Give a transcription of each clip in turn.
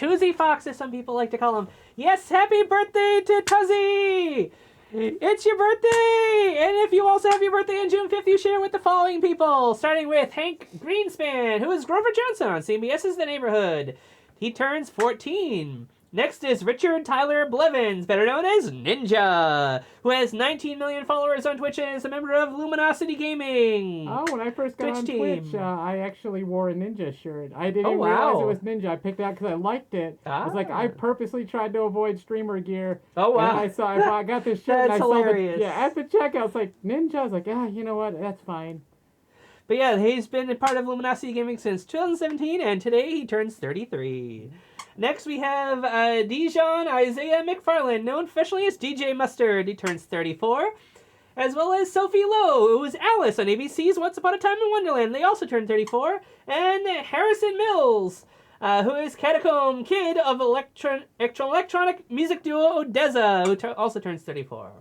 Tuzi Fox, as some people like to call him. Yes, happy birthday to Tuzi! It's your birthday! And if you also have your birthday on June 5th, you share with the following people. Starting with Hank Greenspan, who is Grover Johnson on CBS's The Neighborhood. He turns 14. Next is Richard Tyler Blevins, better known as Ninja, who has 19 million followers on Twitch and is a member of Luminosity Gaming. Oh, when I first got on Twitch, I actually wore a Ninja shirt. I didn't wow. realize it was Ninja. I picked it out because I liked it. It's like I purposely tried to avoid streamer gear. Oh, wow. And I got this shirt. That's and I hilarious. Saw at the checkout, it's like, Ninja. I was like, you know what? That's fine. But yeah, he's been a part of Luminosity Gaming since 2017, and today he turns 33. Next, we have Dijon Isaiah McFarland, known professionally as DJ Mustard. He turns 34. As well as Sophie Lowe, who is Alice on ABC's Once Upon a Time in Wonderland. They also turned 34. And Harrison Mills, who is Catacomb Kid of electronic music duo Odessa, who also turns 34.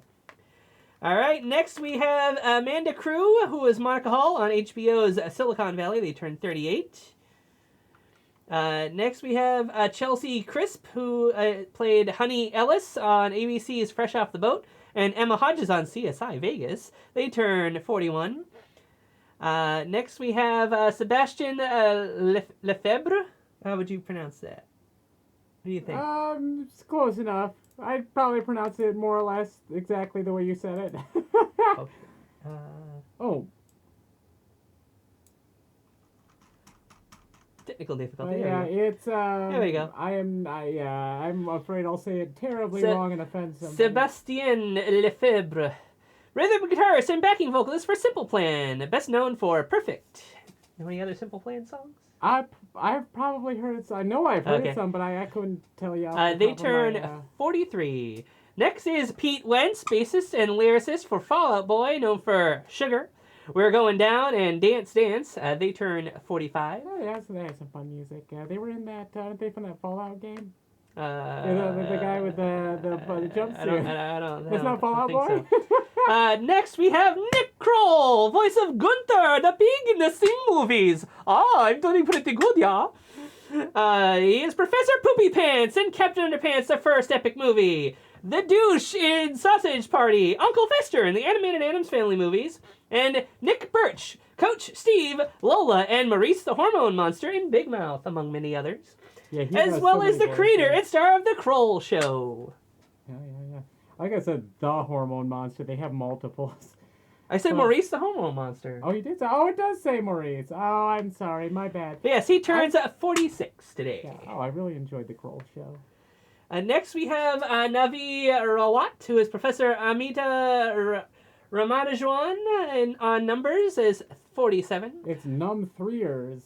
All right, next we have Amanda Crew, who is Monica Hall on HBO's Silicon Valley. They turned 38. Next we have Chelsea Crisp, who played Honey Ellis on ABC's Fresh Off the Boat, and Emma Hodges on CSI Vegas. They turn 41. Next we have Sebastian Lefebvre. How would you pronounce that? What do you think? It's close enough. I'd probably pronounce it more or less exactly the way you said it. Oh. Technical difficulty. Yeah, it's there we go. I'm afraid I'll say it terribly wrong and offend somebody. Sebastien Lefebvre, rhythm guitarist and backing vocalist for Simple Plan, best known for Perfect. Know any other Simple Plan songs? I've probably heard it. I know I've heard some, but I couldn't tell you. They turn 43. Next is Pete Wentz, bassist and lyricist for Fall Out Boy, known for Sugar, We're Going Down, and Dance Dance. They turn 45. Oh, yeah, so they had some fun music. They were in that, aren't they from that Fallout game? The guy with the jumpsuit. I don't It's not Fallout Boy? So. Next, we have Nick Kroll, voice of Gunther, the pig in the Sing movies. I'm doing pretty good, yeah. He is Professor Poopy Pants in Captain Underpants, the first epic movie. The douche in Sausage Party, Uncle Fester in the animated Addams Family movies, and Nick Birch, Coach Steve, Lola, and Maurice the Hormone Monster in Big Mouth, among many others. Yeah, as well as the creator and star of The Kroll Show. Yeah. Like I said, the Hormone Monster. They have multiples. I said Maurice the Hormone Monster. Oh, you did say? Oh, it does say Maurice. Oh, I'm sorry. My bad. But yes, he turns 46 today. Yeah. Oh, I really enjoyed The Kroll Show. Next, we have Navi Rawat, who is Professor Amita Ramadajwan on numbers, is 47. It's num-3ers.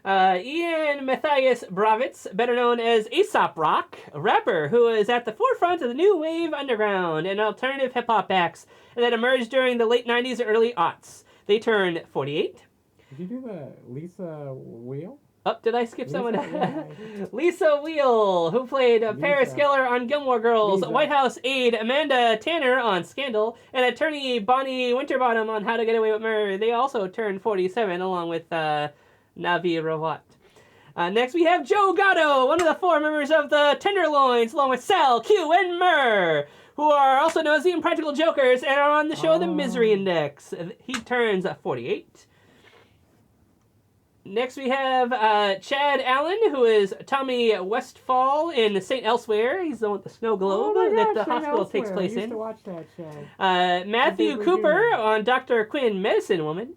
Ian Matthias Bravitz, better known as Aesop Rock, a rapper who is at the forefront of the new wave underground and alternative hip-hop acts that emerged during the late 90s and early aughts. They turn 48. Did you do the Lisa Wheel? Oh, did I skip someone? Yeah. Lisa Wheel, who played Paris Geller on Gilmore Girls, White House aide Amanda Tanner on Scandal, and attorney Bonnie Winterbottom on How to Get Away with Murder. They also turned 47, along with Navi Rawat. Next, we have Joe Gatto, one of the 4 members of the Tenderloins, along with Sal, Q, and Murr, who are also known as the Impractical Jokers and are on the show The Misery Index. He turns 48. Next, we have Chad Allen, who is Tommy Westfall in St. Elsewhere. He's the one with the snow globe that the hospital takes place in. I used to watch that show. Matthew Cooper on Dr. Quinn, Medicine Woman.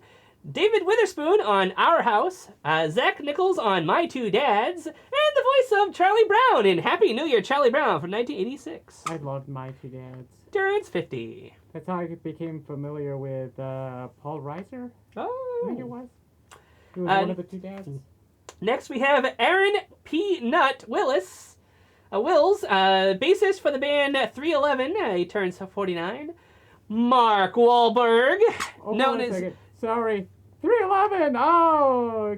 David Witherspoon on Our House. Zach Nichols on My Two Dads. And the voice of Charlie Brown in Happy New Year, Charlie Brown from 1986. I loved My Two Dads. Turns 50. That's how I became familiar with Paul Reiser. Oh. I think it was. He was one of the 2 dads. Next, we have Aaron P. Nutt Wills, bassist for the band 311. He turns 49. Mark Wahlberg, known as... Sorry. 311! Oh!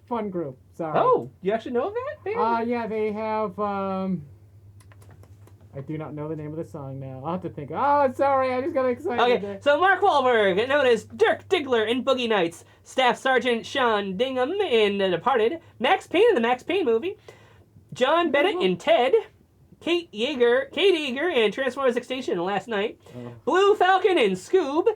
Fun group. Sorry. Oh, you actually know of that band? Yeah, they have... I do not know the name of the song now. I'll have to think. Oh, sorry, I just got excited. Okay, there. so Mark Wahlberg, known as Dirk Diggler in Boogie Nights, Staff Sergeant Sean Dingham in The Departed, Max Payne in the Max Payne movie, John Bennett in Ted, Kate Yeager in Transformers Extinction Last Night, Blue Falcon in Scoob,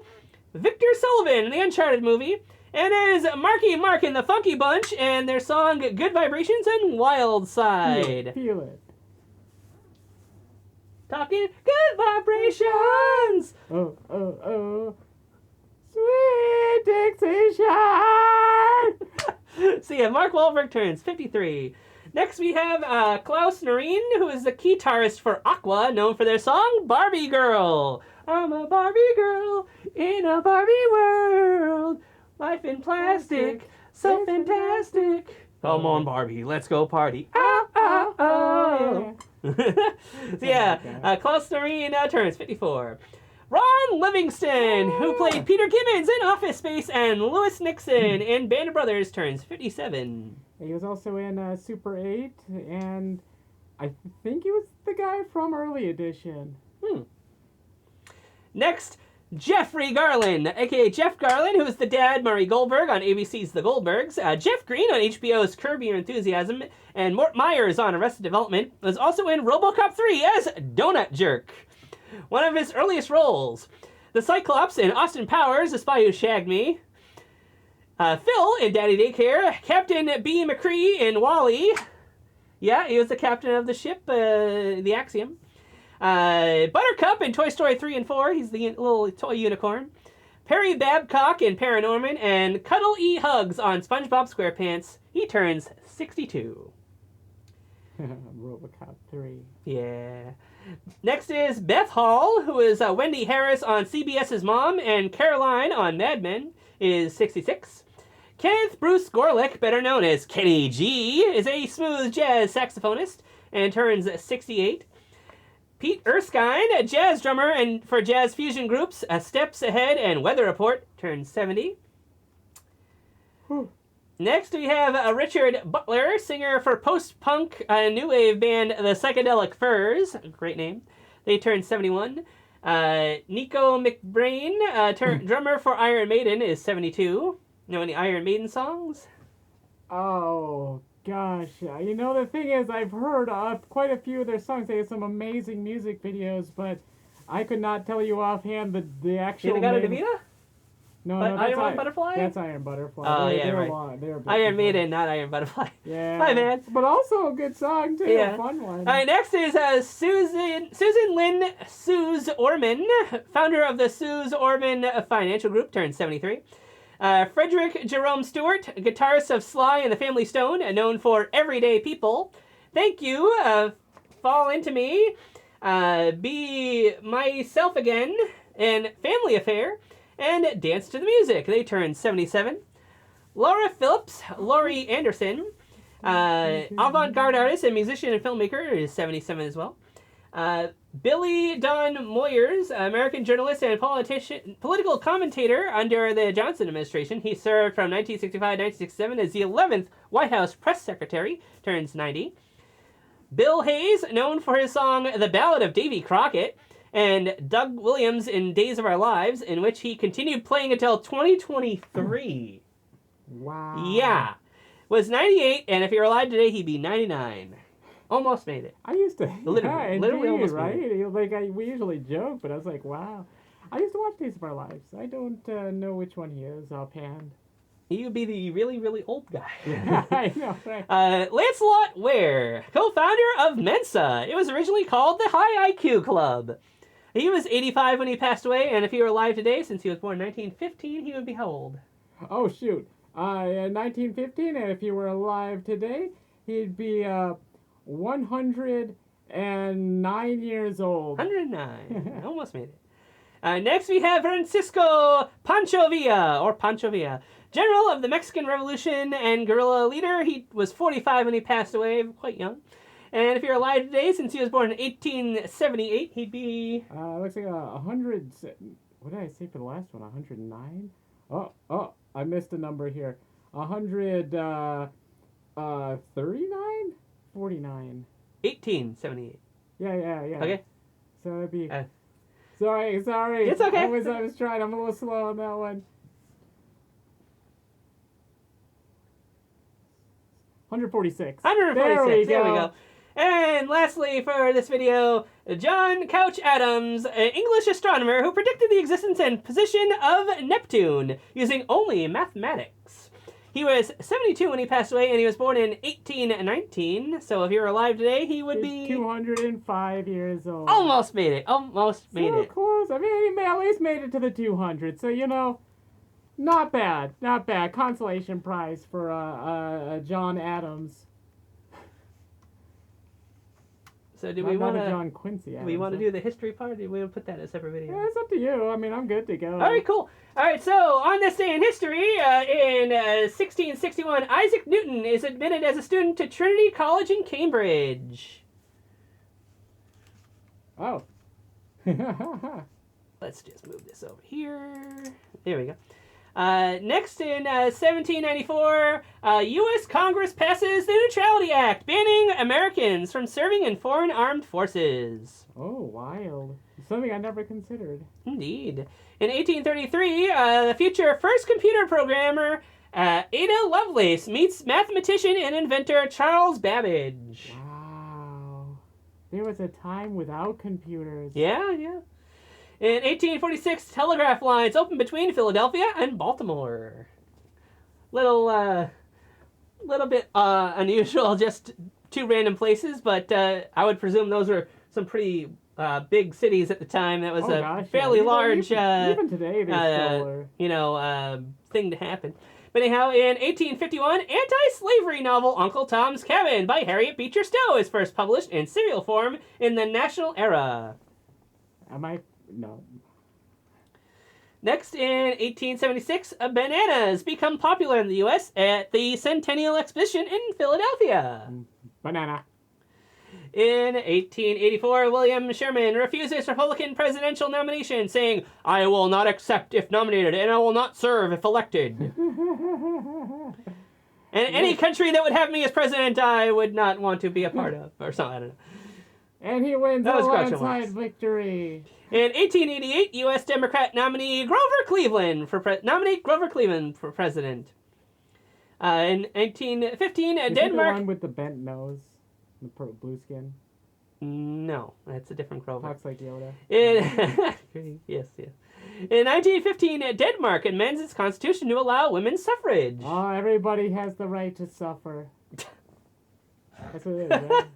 Victor Sullivan in the Uncharted movie, and there's Marky Mark in the Funky Bunch and their song Good Vibrations and Wild Side. Feel it. Talking good vibrations. Oh, oh, oh. Sweet Dixie. So yeah, Mark Wahlberg turns 53. Next we have Klaus Noreen, who is the guitarist for Aqua, known for their song Barbie Girl. I'm a Barbie girl in a Barbie world. Life in plastic, so fantastic. Come on, Barbie, let's go party. Oh, oh, oh. So yeah, Klaus Noreen turns 54. Ron Livingston, who played Peter Gibbons in Office Space and Lewis Nixon in Band of Brothers, turns 57. He was also in Super 8, and I think he was the guy from Early Edition. Next, Jeffrey Garlin, a.k.a. Jeff Garlin, who is the dad Murray Goldberg on ABC's The Goldbergs. Jeff Green on HBO's Curb Your Enthusiasm, and Mort Myers on Arrested Development, was also in RoboCop 3 as Donut Jerk, one of his earliest roles. The Cyclops in Austin Powers, The Spy Who Shagged Me. Phil in Daddy Daycare. Captain B. McCree in WALL-E. Yeah, he was the captain of the ship, the Axiom. Buttercup in Toy Story 3 and 4. He's the little toy unicorn. Perry Babcock in Paranorman. And Cuddle E. Hugs on SpongeBob SquarePants. He turns 62. RoboCop 3. Yeah. Next is Beth Hall, who is Wendy Harris on CBS's Mom, and Caroline on Mad Men, is 66. Kenneth Bruce Gorlick, better known as Kenny G, is a smooth jazz saxophonist and turns 68. Pete Erskine, a jazz drummer and for jazz fusion groups Steps Ahead and Weather Report, turns 70. Next, we have Richard Butler, singer for post-punk new wave band The Psychedelic Furs. Great name. They turned 71. Nico McBrain, drummer for Iron Maiden, is 72. Know any Iron Maiden songs? Oh, gosh. You know, the thing is, I've heard quite a few of their songs. They have some amazing music videos, but I could not tell you offhand the actual You got a Davida? No, But no, that's Iron Butterfly? That's Iron Butterfly. Oh, yeah, they're right. They're Iron Maiden, not Iron Butterfly. Yeah. My man. But also a good song, too. Yeah. A fun one. All right, next is Susan Lynn Suze Orman, founder of the Suze Orman Financial Group, turned 73. Frederick Jerome Stewart, guitarist of Sly and the Family Stone, known for Everyday People. Thank you, Fall Into Me, Be Myself Again, and Family Affair, and Dance to the Music. They turned 77. Laura Phillips, Laurie Anderson, avant-garde artist and musician and filmmaker, is 77 as well. Billy Don Moyers, American journalist and political commentator under the Johnson administration. He served from 1965 to 1967 as the 11th White House press secretary, turns 90. Bill Hayes, known for his song The Ballad of Davy Crockett, and Doug Williams in Days of Our Lives, in which he continued playing until 2023. Wow. Yeah. Was 98, and if he were alive today, he'd be 99. Almost made it. I used to... Literally indeed, almost right? made it. Like, we usually joke, but I was like, wow. I used to watch Days of Our Lives. I don't know which one he is offhand. He would be the really, really old guy. Yeah, I know, right? Lancelot Ware, co-founder of Mensa. It was originally called the High IQ Club. He was 85 when he passed away, and if he were alive today, since he was born in 1915, he would be how old? Oh, shoot. In 1915, and if he were alive today, he'd be 109 years old. 109. Almost made it. Next, we have Francisco Pancho Villa, general of the Mexican Revolution and guerrilla leader. He was 45 when he passed away, quite young. And if you're alive today, since he was born in 1878, he'd be... looks like 100... What did I say for the last one? 109? Oh, I missed a number here. 139? 49. 1878. Yeah. Okay. So it'd be... Sorry. It's okay. I was trying. I'm a little slow on that one. 146. 146. There we go. And lastly, for this video, John Couch Adams, an English astronomer who predicted the existence and position of Neptune using only mathematics. He was 72 when he passed away, and he was born in 1819. So if he were alive today, he would be 205 years old. Almost made it. Almost made it. So close. I mean, he at least made it to the 200. So not bad. Not bad. Consolation prize for John Adams. So do we want to John Quincy Adams? We want to do the history part? Or do we want to put that in a separate video? Yeah, it's up to you. I mean, I'm good to go. All right, cool. All right, so on this day in history, in 1661, Isaac Newton is admitted as a student to Trinity College in Cambridge. Oh. Let's just move this over here. There we go. Next in 1794, U.S. Congress passes the Neutrality Act, banning Americans from serving in foreign armed forces. Oh, wild. Something I never considered. Indeed. In 1833, the future first computer programmer, Ada Lovelace, meets mathematician and inventor Charles Babbage. Wow. There was a time without computers. Yeah. In 1846, telegraph lines opened between Philadelphia and Baltimore. Little bit unusual, just two random places, but I would presume those were some pretty big cities at the time. That was fairly large, even today, thing to happen. But anyhow, in 1851, anti-slavery novel Uncle Tom's Cabin by Harriet Beecher Stowe is first published in serial form in the National Era. No. Next, in 1876, bananas become popular in the U.S. at the Centennial Exposition in Philadelphia. Banana. In 1884, William Sherman refuses Republican presidential nomination, saying, "I will not accept if nominated, and I will not serve if elected." And any country that would have me as president, I would not want to be a part of, or something, I don't know. And he wins a landslide victory. In 1888, U.S. Democrat nominee Grover Cleveland nominate Grover Cleveland for president. In 1915, Is Denmark. He the one with the bent nose, the blue skin. No, that's a different Grover. Talks like Yoda. Yes. In 1915, Denmark amends its constitution to allow women's suffrage. Oh, everybody has the right to suffer. That's what it is, right?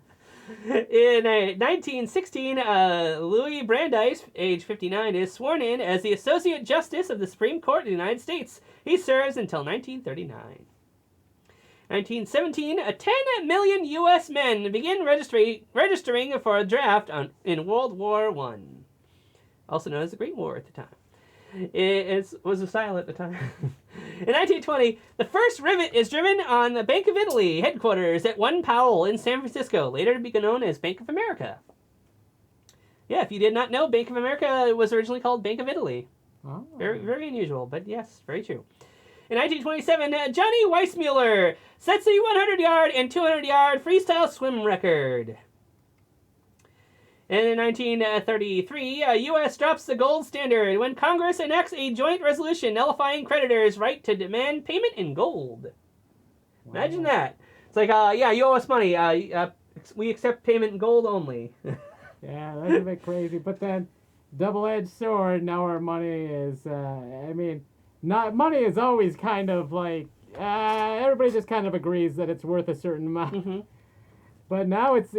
In 1916, Louis Brandeis, age 59, is sworn in as the Associate Justice of the Supreme Court of the United States. He serves until 1939. 1917, 10 million U.S. men begin registering for a draft in World War I, also known as the Great War at the time. It was a silent at the time. In 1920, the first rivet is driven on the Bank of Italy headquarters at One Powell in San Francisco, later to be known as Bank of America. Yeah, if you did not know, Bank of America was originally called Bank of Italy. Oh. Very, very unusual, but yes, very true. In 1927, Johnny Weissmuller sets the 100-yard and 200-yard freestyle swim record. And in 1933, U.S. drops the gold standard when Congress enacts a joint resolution nullifying creditors' right to demand payment in gold. Wow. Imagine that. It's like, you owe us money. We accept payment in gold only. Yeah, that's a bit crazy. But then, double-edged sword, now our money is, money is always kind of like, everybody just kind of agrees that it's worth a certain amount. Mm-hmm. But now it's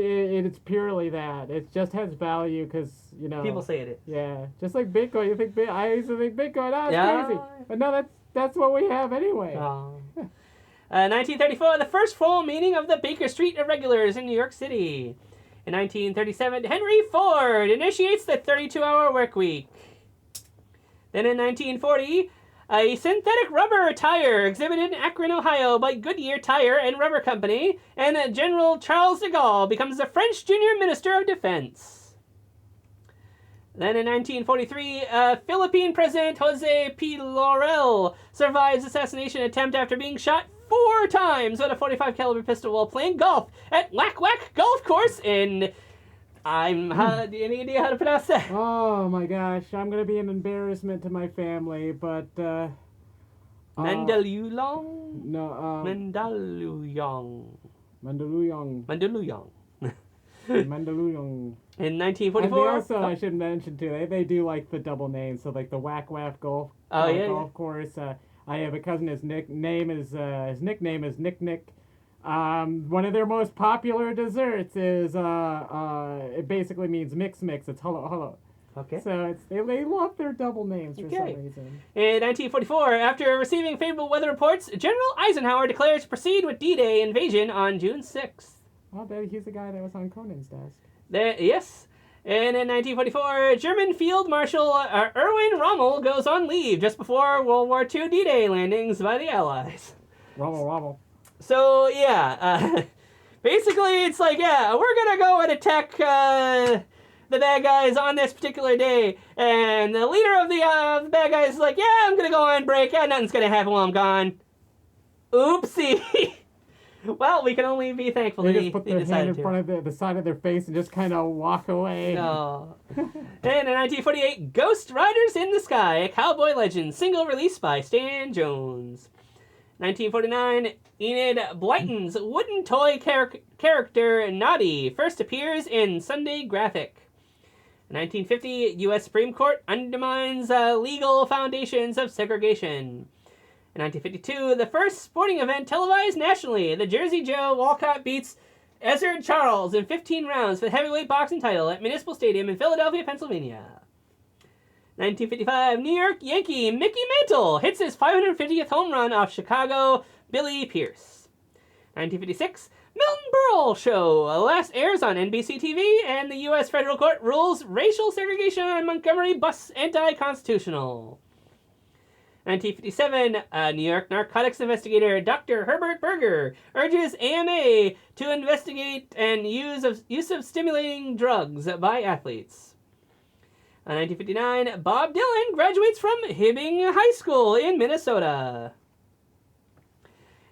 purely that. It just has value because, people say it is. Yeah, just like Bitcoin. I used to think Bitcoin, it's crazy. But no, that's what we have anyway. 1934, the first full meeting of the Baker Street Irregulars in New York City. In 1937, Henry Ford initiates the 32-hour work week. Then in 1940, a synthetic rubber tire exhibited in Akron, Ohio by Goodyear Tire and Rubber Company, and General Charles de Gaulle becomes the French Junior Minister of Defense. Then in 1943, Philippine President Jose P. Laurel survives assassination attempt after being shot 4 times with a .45 caliber pistol while playing golf at Whack Whack Golf Course in Any idea how to pronounce that? Oh my gosh, I'm gonna be an embarrassment to my family, but Mandaluyong? no, Mandaluyong. Mandaluyong. Mandaluyong. Mandaluyong. In And they 1944. also, I should mention too, they do like the double names, so like the Whack Whack golf golf course. I have a cousin. His nickname is Nick Nick. One of their most popular desserts is it basically means mix. It's hello. Okay. So they love their double names for some reason. In 1944, after receiving favorable weather reports, General Eisenhower declares to proceed with D-Day invasion on June 6th. I'll bet he's the guy that was on Conan's desk. Yes. And in 1944, German Field Marshal Erwin Rommel goes on leave just before World War II D-Day landings by the Allies. Rommel. So, yeah. Basically, it's like, yeah, we're going to go and attack the bad guys on this particular day. And the leader of the bad guys is like, yeah, I'm going to go on break. Yeah, nothing's going to happen while I'm gone. Oopsie. Well, we can only be thankful they that just put their hand in front of the side of their face and just kind of walk away. No. And in 1948, Ghost Riders in the Sky, a cowboy legend, single released by Stan Jones. 1949, Enid Blyton's wooden toy character Noddy first appears in Sunday Graphic. 1950, U.S. Supreme Court undermines legal foundations of segregation. In 1952, the first sporting event televised nationally, the Jersey Joe Walcott beats Ezzard Charles in 15 rounds for the heavyweight boxing title at Municipal Stadium in Philadelphia, Pennsylvania. 1955, New York Yankee Mickey Mantle hits his 550th home run off Chicago Billy Pierce. 1956, Milton Berle Show last airs on NBC TV, and the U.S. federal court rules racial segregation on Montgomery bus anti-constitutional. 1957, New York narcotics investigator Dr. Herbert Berger urges AMA to investigate and use of stimulating drugs by athletes. 1959, Bob Dylan graduates from Hibbing High School in Minnesota.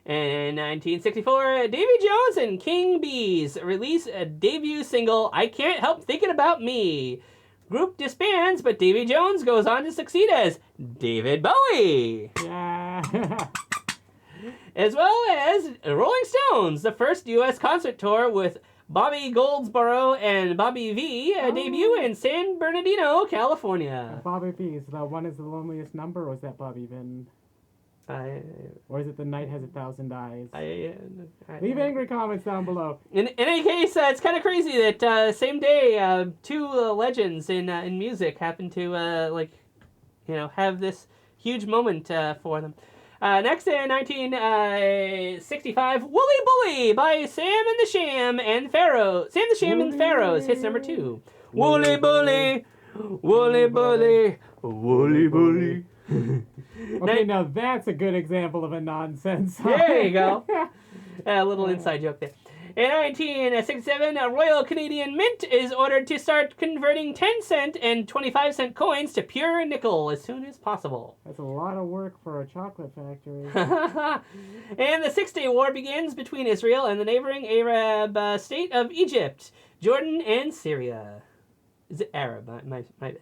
And in 1964, Davy Jones and King Bees release a debut single, I Can't Help Thinking About Me. Group disbands, but Davy Jones goes on to succeed as David Bowie. Yeah. As well as Rolling Stones, the first U.S. concert tour with Bobby Goldsboro and Bobby V debut in San Bernardino, California. Bobby V, is the one is the loneliest number, or is that Bobby Vin? Or is it The Night Has 1,000 Eyes? Leave angry comments down below. In any case, it's kind of crazy that same day, two legends in music happen to have this huge moment for them. Next in 1965, Wooly Bully by Sam and the Sham and Pharaoh. Sam the Sham and Pharaohs hits number 2. Wooly Bully, Wooly Bully, Wooly Bully. Okay, now that's a good example of a nonsense song. There you go. A little inside joke there. In 1967, Royal Canadian Mint is ordered to start converting 10-cent and 25-cent coins to pure nickel as soon as possible. That's a lot of work for a chocolate factory. And the Six-Day War begins between Israel and the neighboring Arab state of Egypt, Jordan, and Syria. Is it Arab? My bad.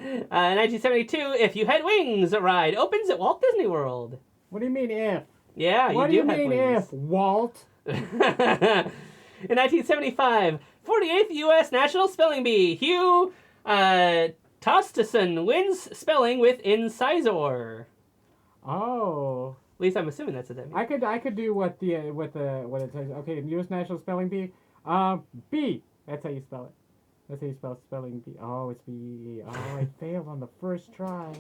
1972, If You Had Wings ride opens at Walt Disney World. What do you mean if? Yeah, what you do have you mean wings. if, Walt? In 1975, 48th U.S. National Spelling Bee, Hugh Tosteson wins spelling with incisor. Oh. At least I'm assuming that's what that means. I could do what it says. Okay, U.S. National Spelling Bee. B. That's how you spell it. That's how you spell spelling bee. Oh, it's B. Oh, I failed on the first try.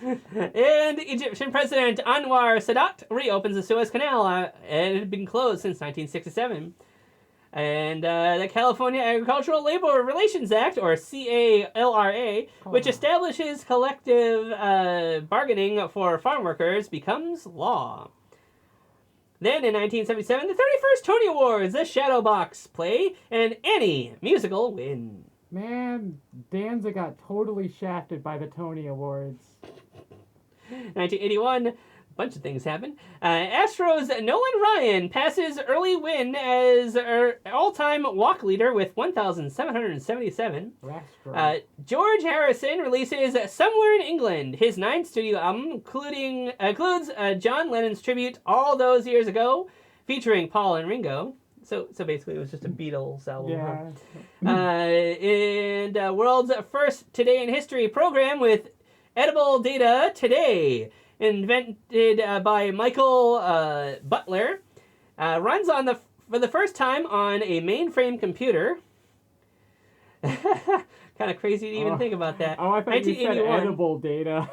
And Egyptian President Anwar Sadat reopens the Suez Canal. It had been closed since 1967. And the California Agricultural Labor Relations Act, or CALRA, which establishes collective bargaining for farm workers, becomes law. Then in 1977, the 31st Tony Awards, the Shadow Box play, and Annie musical win. Man, Danza got totally shafted by the Tony Awards. 1981, bunch of things happen. Astros Nolan Ryan passes early win as all-time walk leader with 1,777. George Harrison releases Somewhere in England, his 9th studio album, includes John Lennon's tribute All Those Years Ago, featuring Paul and Ringo. So basically it was just a Beatles album. Yeah. And world's first Today in History program with edible data today, invented by Michael Butler, runs for the first time on a mainframe computer. Kind of crazy to even think about that. Oh, I thought you said edible data.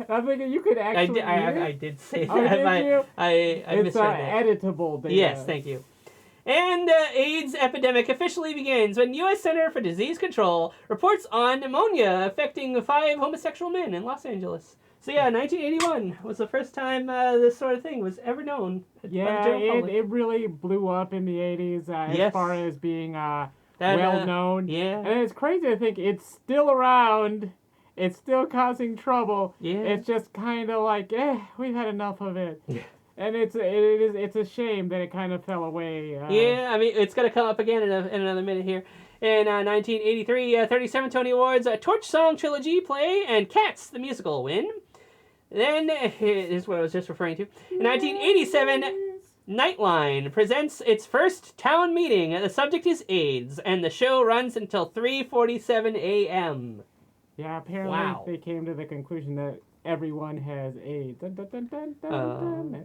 I'm thinking you could actually. I did say that. Did you? I misread that. Editable data. Yes, thank you. And AIDS epidemic officially begins when U.S. Center for Disease Control reports on pneumonia affecting 5 homosexual men in Los Angeles. So yeah, 1981 was the first time this sort of thing was ever known. Yeah, it really blew up in the 80s as far as being well known. Yeah. And it's crazy to think it's still around. It's still causing trouble. Yeah. It's just kind of like, we've had enough of it. Yeah. And it's a shame that it kind of fell away. Yeah, I mean, it's going to come up again in another minute here. In 1983, 37 Tony Awards, a Torch Song Trilogy play, and Cats, the musical, win. Then, here's what I was just referring to. In 1987, Nightline presents its first town meeting. The subject is AIDS, and the show runs until 3:47 a.m. Yeah, apparently they came to the conclusion that everyone has AIDS. Dun, dun, dun, dun, dun, dun.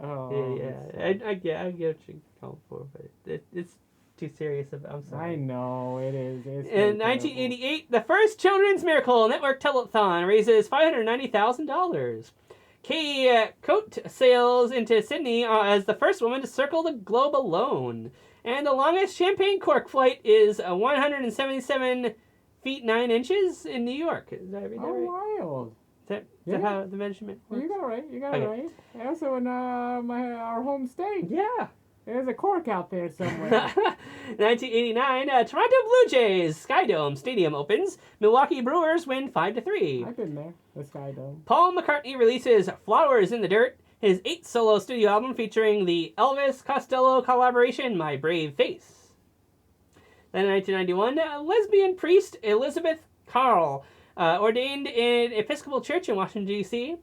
Oh, yeah. I get what you're going for, but it's too serious. I'm sorry. I know, it is. In 1988, the first Children's Miracle Network telethon raises $590,000. Kay Coate sails into Sydney as the first woman to circle the globe alone. And the longest champagne cork flight is 177 feet 9 inches in New York. Is that right? Wild. Is that how the measurement works? You got it right. You got it right. Also in our home state. Yeah. There's a cork out there somewhere. 1989, Toronto Blue Jays Sky Dome Stadium opens. Milwaukee Brewers win 5-3. I've been there, the Sky Dome. Paul McCartney releases Flowers in the Dirt, his 8th solo studio album featuring the Elvis Costello collaboration, My Brave Face. Then in 1991, lesbian priest Elizabeth Carl, ordained in Episcopal Church in Washington, D.C.,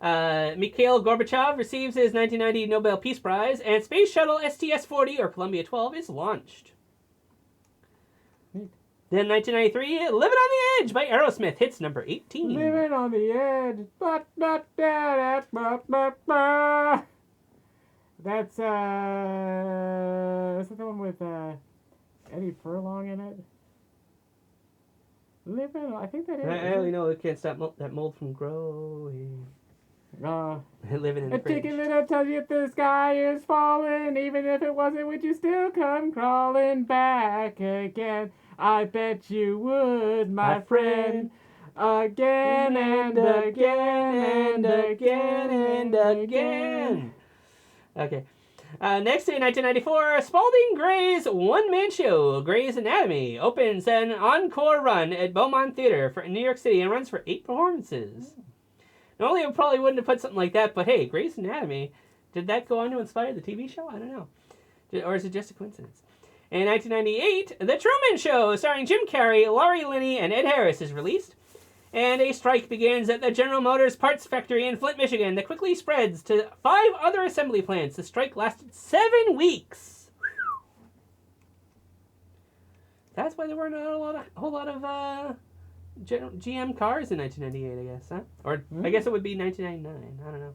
Mikhail Gorbachev receives his 1990 Nobel Peace Prize, and Space Shuttle STS-40, or Columbia 12, is launched. Neat. Then 1993, Living on the Edge by Aerosmith hits number 18. Living on the edge. That's is that the one with Eddie Furlong in it? Living, I think that is. I only know it can't stop that mold from growing. Living in the fridge. A chicken little tells you if the sky is falling, even if it wasn't, would you still come crawling back again? I bet you would, my friend. Again and again and again and again. Okay. Next in 1994, Spalding Gray's one-man show, Gray's Anatomy, opens an encore run at Beaumont Theater in New York City and runs for 8 performances. Normally, I probably wouldn't have put something like that, but hey, Gray's Anatomy, did that go on to inspire the TV show? I don't know. Or is it just a coincidence? In 1998, The Truman Show, starring Jim Carrey, Laurie Linney, and Ed Harris, is released. And a strike begins at the General Motors parts factory in Flint, Michigan that quickly spreads to 5 other assembly plants. The strike lasted 7 weeks. That's why there weren't a whole lot of GM cars in 1998, I guess, huh? Or I guess it would be 1999. I don't know.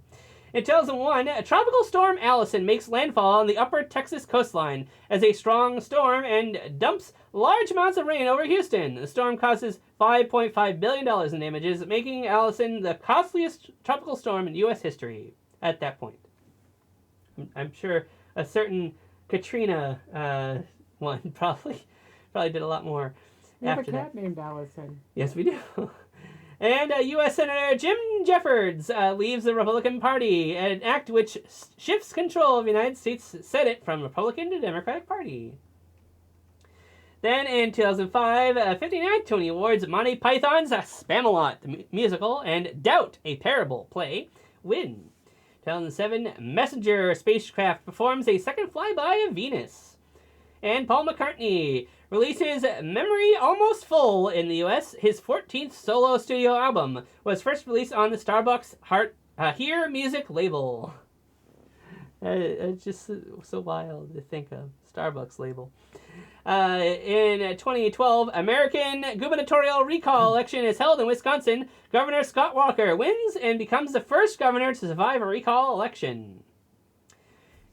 In 2001, Tropical Storm Allison makes landfall on the upper Texas coastline as a strong storm and dumps large amounts of rain over Houston. The storm causes $5.5 billion in damages, making Allison the costliest tropical storm in U.S. history at that point. I'm sure a certain Katrina one probably did a lot more after that. We have a cat named Allison. Yes, we do. And U.S. Senator Jim Jeffords leaves the Republican Party, an act which shifts control of the United States Senate from Republican to Democratic Party. Then in 2005, 59th Tony Awards, Monty Python's Spamalot, the musical, and Doubt, a parable play, win. 2007, Messenger spacecraft performs a second flyby of Venus. And Paul McCartney releases Memory Almost Full in the US. His 14th solo studio album was first released on the Starbucks Hear Music label. It's just so wild to think of. Starbucks label. In 2012, American gubernatorial recall election is held in Wisconsin. Governor Scott Walker wins and becomes the first governor to survive a recall election.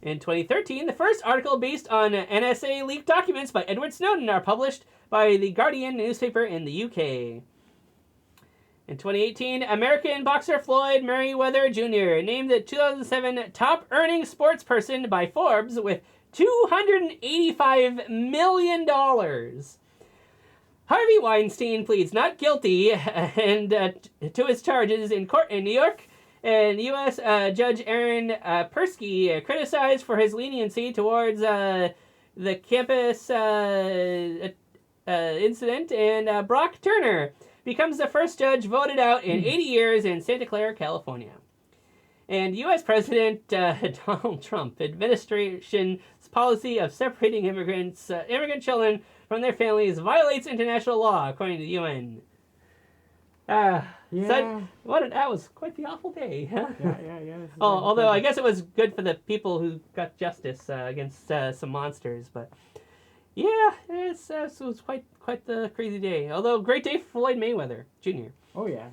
In 2013, the first article based on NSA leaked documents by Edward Snowden are published by the Guardian newspaper in the UK. In 2018, American boxer Floyd Mayweather Jr. named the 2007 top earning sports person by Forbes with $285 million. Harvey Weinstein pleads not guilty and to his charges in court in New York. And U.S. Judge Aaron Persky criticized for his leniency towards the campus incident. And Brock Turner becomes the first judge voted out in 80 years in Santa Clara, California. And U.S. President Donald Trump administration's policy of separating immigrant children from their families violates international law, according to the UN. Yeah. So, that was quite the awful day. Huh? Yeah. Although I guess it was good for the people who got justice against some monsters, but yeah, it was quite the crazy day. Although great day for Floyd Mayweather Jr. Oh yeah.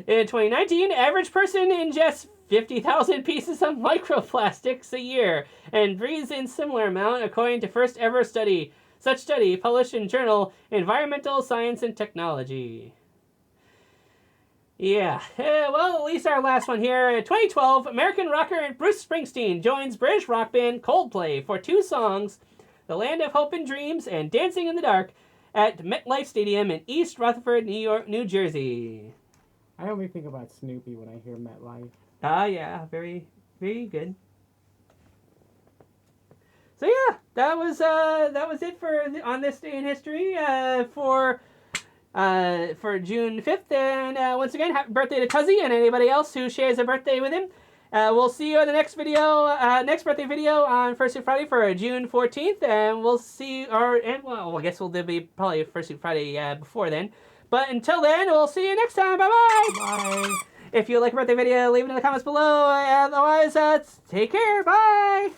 In 2019, average person ingests 50,000 pieces of microplastics a year and breathes in similar amount, according to first ever study. Such study published in journal Environmental Science and Technology. Yeah, well, at least our last one here. In 2012, American rocker Bruce Springsteen joins British rock band Coldplay for 2 songs, The Land of Hope and Dreams and Dancing in the Dark, at MetLife Stadium in East Rutherford, New Jersey. I only think about Snoopy when I hear MetLife. Yeah, very, very good. So yeah, that was it on this day in history for June 5th. And once again, happy birthday to Tuzi and anybody else who shares a birthday with him. We'll see you in the next birthday video on Fursuit Friday for June 14th, and we'll see, I guess there'll be probably a Fursuit Friday before then. But until then, we'll see you next time. Bye-bye! Bye! If you like a birthday video, leave it in the comments below. Otherwise, take care. Bye!